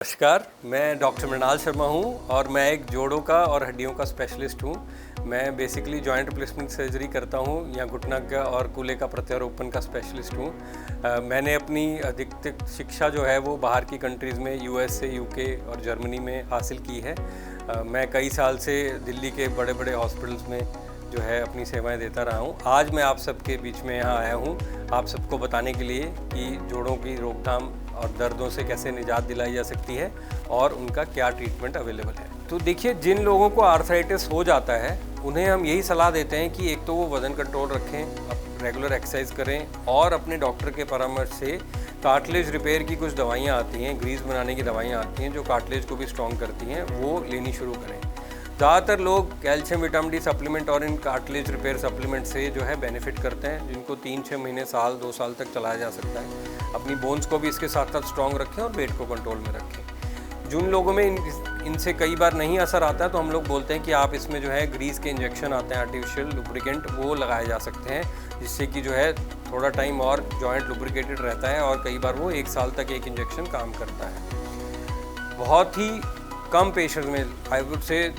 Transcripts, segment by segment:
नमस्कार, मैं डॉक्टर मृणाल शर्मा हूँ और मैं एक जोड़ों का और हड्डियों का स्पेशलिस्ट हूँ। मैं बेसिकली जॉइंट रिप्लेसमेंट सर्जरी करता हूँ या घुटना का और कूल्हे का प्रत्यारोपण का स्पेशलिस्ट हूँ। मैंने अपनी अधिकतर शिक्षा जो है वो बाहर की कंट्रीज़ में USA, UK और जर्मनी में हासिल की है। मैं कई साल से दिल्ली के बड़े बड़े हॉस्पिटल्स में जो है अपनी सेवाएं देता रहा हूँ। आज मैं आप सबके बीच में यहाँ आया हूँ आप सबको बताने के लिए कि जोड़ों की रोकथाम और दर्दों से कैसे निजात दिलाई जा सकती है और उनका क्या ट्रीटमेंट अवेलेबल है। तो देखिए, जिन लोगों को आर्थराइटिस हो जाता है उन्हें हम यही सलाह देते हैं कि एक तो वो वज़न कंट्रोल रखें, रेगुलर एक्सरसाइज करें और अपने डॉक्टर के परामर्श से कार्टिलेज रिपेयर की कुछ दवाइयाँ आती हैं, ग्रीस बनाने की दवाइयाँ आती हैं जो कार्टिलेज को भी स्ट्रॉन्ग करती हैं, वो लेनी शुरू करें। ज़्यादातर लोग कैल्शियम विटामिन डी सप्लीमेंट और इन कार्टिलेज रिपेयर सप्लीमेंट से जो है बेनिफिट करते हैं, जिनको 3-6 महीने, साल, 2 साल तक चलाया जा सकता है। अपनी बोन्स को भी इसके साथ साथ स्ट्रॉन्ग रखें और वेट को कंट्रोल में रखें। जिन लोगों में इनसे कई बार नहीं असर आता है तो हम लोग बोलते हैं कि आप इसमें जो है ग्रीस के इंजेक्शन आते हैं, आर्टिफिशियल लुब्रिकेंट, वो लगाए जा सकते हैं, जिससे कि जो है थोड़ा टाइम और जॉइंट लुब्रिकेटेड रहता है और कई बार वो 1 साल तक एक इंजेक्शन काम करता है। बहुत ही कम पेशेंट्स में, आई वुड से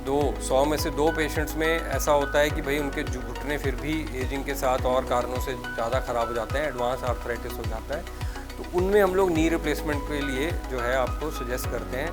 100 में से 2 पेशेंट्स में ऐसा होता है कि भाई उनके घुटने फिर भी एजिंग के साथ और कारणों से ज़्यादा ख़राब हो जाते हैं, एडवांस आर्थराइटिस हो जाता है, तो उनमें हम लोग नी रिप्लेसमेंट के लिए जो है आपको सजेस्ट करते हैं।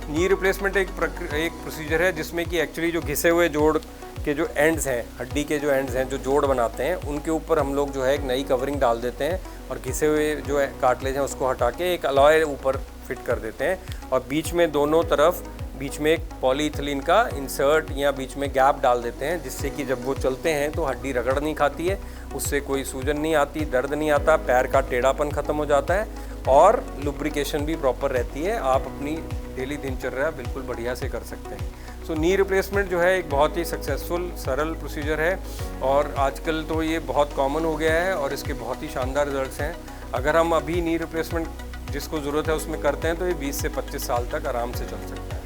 नी रिप्लेसमेंट एक प्रोसीजर है जिसमें कि एक्चुअली जो घिसे हुए जोड़ के जो एंड्स हैं, हड्डी के जो एंड्स हैं जो जोड़ बनाते हैं, उनके ऊपर हम लोग जो है एक नई कवरिंग डाल देते हैं और घिसे हुए जो कार्टिलेज हैं उसको हटा के एक अलॉय ऊपर फिट कर देते हैं और बीच में दोनों तरफ बीच में एक पॉलीइथिलीन का इंसर्ट या बीच में गैप डाल देते हैं, जिससे कि जब वो चलते हैं तो हड्डी रगड़ नहीं खाती है, उससे कोई सूजन नहीं आती, दर्द नहीं आता, पैर का टेढ़ापन ख़त्म हो जाता है और लुब्रिकेशन भी प्रॉपर रहती है। आप अपनी डेली दिनचर्या बिल्कुल बढ़िया से कर सकते हैं। सो नी रिप्लेसमेंट जो है एक बहुत ही सक्सेसफुल सरल प्रोसीजर है और आजकल तो ये बहुत कॉमन हो गया है और इसके बहुत ही शानदार रिजल्ट्स हैं। अगर हम अभी नी रिप्लेसमेंट जिसको ज़रूरत है उसमें करते हैं तो ये 20 से 25 साल तक आराम से चल सकता है।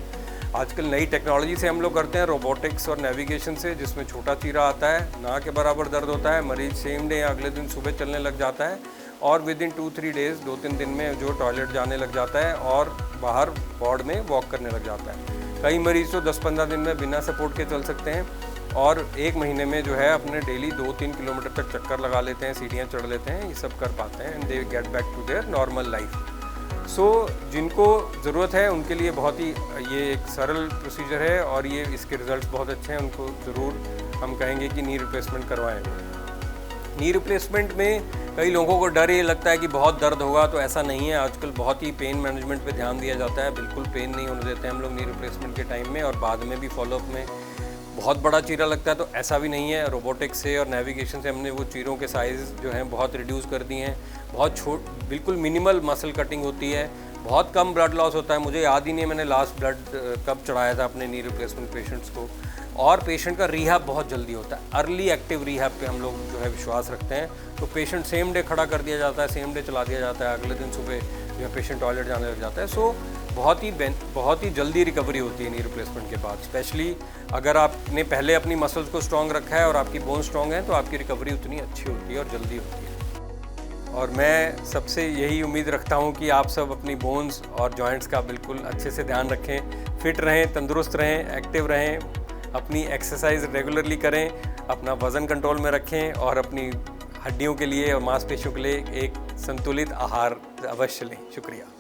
आजकल नई टेक्नोलॉजी से हम लोग करते हैं, रोबोटिक्स और नेविगेशन से, जिसमें छोटा चीरा आता है, ना के बराबर दर्द होता है, मरीज सेम डे या अगले दिन सुबह चलने लग जाता है और विद इन 2-3 डेज़, 2-3 दिन में जो टॉयलेट जाने लग जाता है और बाहर वार्ड में वॉक करने लग जाता है। कई मरीज तो 10-15 दिन में बिना सपोर्ट के चल सकते हैं और 1 महीने में जो है अपने डेली 2-3 किलोमीटर तक चक्कर लगा लेते हैं, सीढ़ियाँ चढ़ लेते हैं, ये सब कर पाते हैं and they get back to their normal life. So जिनको ज़रूरत है उनके लिए बहुत ही ये एक सरल प्रोसीजर है और ये इसके रिज़ल्ट्स बहुत अच्छे हैं, उनको ज़रूर हम कहेंगे कि नी रिप्लेसमेंट करवाएं। नी रिप्लेसमेंट में कई लोगों को डर ये लगता है कि बहुत दर्द होगा, तो ऐसा नहीं है। आजकल बहुत ही पेन मैनेजमेंट पे ध्यान दिया जाता है, बिल्कुल पेन नहीं होने देते हैं हम लोग नी रिप्लेसमेंट के टाइम में और बाद में भी फॉलोअप में। बहुत बड़ा चीरा लगता है तो ऐसा भी नहीं है, रोबोटिक्स से और नेविगेशन से हमने वो चीरों के साइज़ जो हैं बहुत रिड्यूस कर दिए हैं, बहुत बिल्कुल मिनिमल मसल कटिंग होती है, बहुत कम ब्लड लॉस होता है। मुझे याद ही नहीं है मैंने लास्ट ब्लड कब चढ़ाया था अपने नी रिप्लेसमेंट पेशेंट्स को। और पेशेंट का रिहैब बहुत जल्दी होता है, अर्ली एक्टिव रिहैब पे हम लोग जो है विश्वास रखते हैं। तो पेशेंट सेम डे खड़ा कर दिया जाता है, सेम डे चला दिया जाता है, अगले दिन सुबह जो है पेशेंट टॉयलेट जाने लग जाता है। सो बहुत ही जल्दी रिकवरी होती है नी रिप्लेसमेंट के बाद। स्पेशली अगर आपने पहले अपनी मसल्स को स्ट्रॉन्ग रखा है और आपकी बोन स्ट्रॉन्ग है तो आपकी रिकवरी उतनी अच्छी होती है और जल्दी होती है। और मैं सबसे यही उम्मीद रखता हूँ कि आप सब अपनी बोन्स और जॉइंट्स का बिल्कुल अच्छे से ध्यान रखें, फिट रहें, तंदुरुस्त रहें, एक्टिव रहें, अपनी एक्सरसाइज रेगुलरली करें, अपना वज़न कंट्रोल में रखें और अपनी हड्डियों के लिए और मांसपेशियों के लिए एक संतुलित आहार अवश्य लें। शुक्रिया।